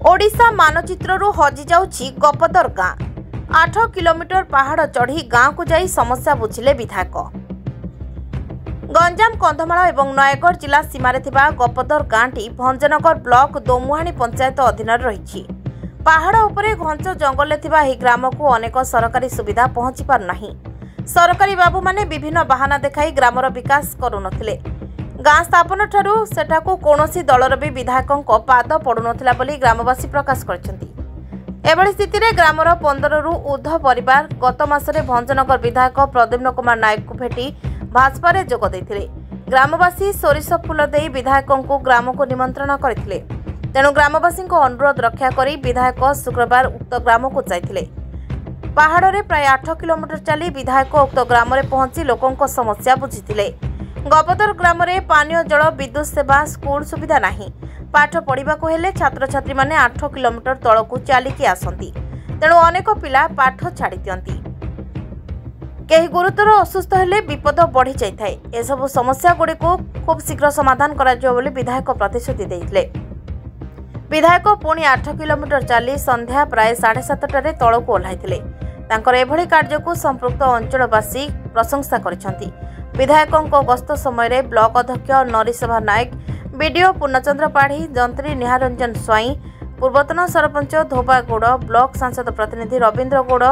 ओडिशा मानचित्रु हजि जाउछि गपदर गाँ। 8 किलोमीटर पहाड़ चढ़ी गाँ को जाई समस्या बुझिले विधायक। गंजाम कंधमाल और नयगढ़ जिला सीमार गपदर गाँटी भंजनगर ब्लॉक दोमुहाणी पंचायत अधीन रही। पहाड़ उपरे घंच जंगल ग्राम को अनेक सरकारी सुविधा पहुंची पार नहीं। सरकारी बाबू माने विभिन्न बाहाना देखाई ग्रामर विकास करुनथिले। गाँ स्थापन ठारू सेठाकू कौनसी दलर भी विधायकों पाद पड़ुनथिला बोली ग्रामवासी प्रकाश करछन्ती। एभली स्थिति रे ग्रामर 15 रु ऊर्ध्व परिवार गत मासरे भंजनगर विधायक प्रद्युम्न कुमार नायक को भेटी भाजपा रे जोग दैथिले। ग्रामवासी सोरिष फूल देई विधायकों को ग्राम को निमंत्रण करथिले। तेणु ग्रामवासी अनुरोध रक्षा करी विधायक शुक्रवार उक्त ग्राम को जाइथिले। पहाड़ रे प्राय 8 किलोमीटर चली विधायक उक्त ग्राम रे पहुंची लोकों समस्या बुझिथिले। गपदर ग्राम में पानीय जल विद्युत सेवा स्कूल सुविधा नहीं। पाठ पढ़ा हेले छात्र छात्री माने 8 किलोमीटर तलकू चलिकी आसती। तेणु अनेक पिला पाठ छाड़ी दियंती। कहीं गुरुतर असुस्थ हेले विपद बढ़ी जाए। एसबू समस्या गुड़ी को खूब शीघ्र समाधान करा बोली विधायक प्रतिश्रुति देते। विधायक पुणी 8 किलोमीटर चली संध्या प्राय 7:30 तलकू ओह्लाइथिले। तांकर एभली कार्य को संपृक्त अंचलवासी प्रशंसा करिसेंती। विधायकों गस्त समय ब्लॉक अध्यक्ष नरीसभा नायक, बीडीओ पूर्णचंद्र पाढ़ी, जंत्री निहारंजन स्वाई, पूर्वतन सरपंच धोबा गौड़, ब्लॉक सांसद प्रतिनिधि रवींद्र गौड़,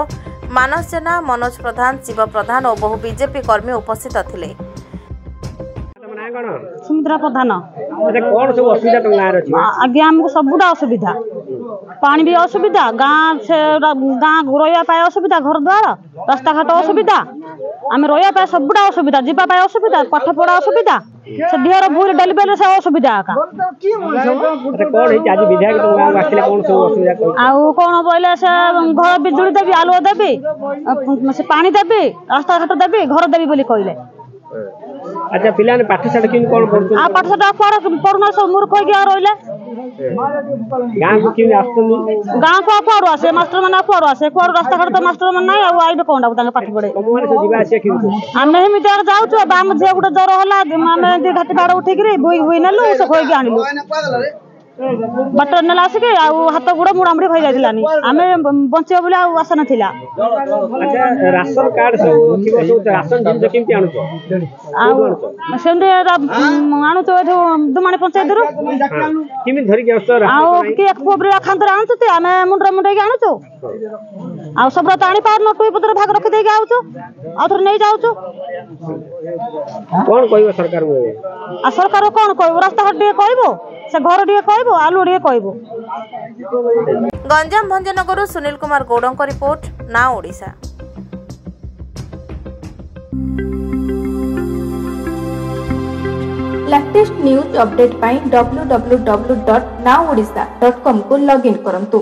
मानस जेना, मनोज प्रधान, शिव प्रधान और बहु बीजेपी कर्मी उपस्थित थिले। सुमित्रा प्रधान आज्ञा आमको सबुटा असुविधा, पानी भी असुविधा, गाँ रही असुविधा, घर द्वार रास्ता घाट असुविधा, आम रही सबुटा असुविधा, जीवाई असुविधा, पाठ पढ़ा असुविधा, से देहर भूल डेलीवरी से असुविधा कौन बोले से घर बिजुली देवी, आलुआ देवी, से पानी देवी, रास्ता घाट देवी, घर देवी बोली कहले। अच्छा पिला ने पाठशाला किन कोन पढु आ पाठशाला पढुना सब मूर्ख होई गया रहिले। गां को किन आस्तनी गां को पढु आसे मास्टर माने पढु आसे कोर रास्ता घाट तो मास्टर माने नै आ आइबे कोंडा तांगे पाठ पढे कमवार से जीवा आसे किन आमे हिमि देर जाउछु बाम जे गुटे जर होला आमे दे घाटी बाड़ उठी करी बोई होई नलु से खोई के आनिलु बटर नेला आसे के आ हाथ गुड़ मुड़ामुड़ी होई जाइलानी आमे बंचियो बोले आ आशा नथिला। अच्छा राशन कार्ड सब किबो सब राशन दिन केमति आनु आ सेंदे आनु तो दुमाणी पंचायत रो किमि धरि के असर आ के एक पोबरे खांतर आनु ते आमे मुंडरा मुंडे के आनु तो आ सब रात आनी पार न टुई पत्र भाग रखि दे के आउ तो आ थोर नै जाउ तो कोन कहबो सरकार को आ सरकार कोन कहबो रास्ता घाट दे कहबो से घर दे कहबो आलू दे कहबो। गंजाम भंजनगर सुनील कुमार गौड़ को रिपोर्ट, ना ओडिशा। लेटेस्ट न्यूज अपडेट पाई www.naodisha.com को लॉगिन करंतु।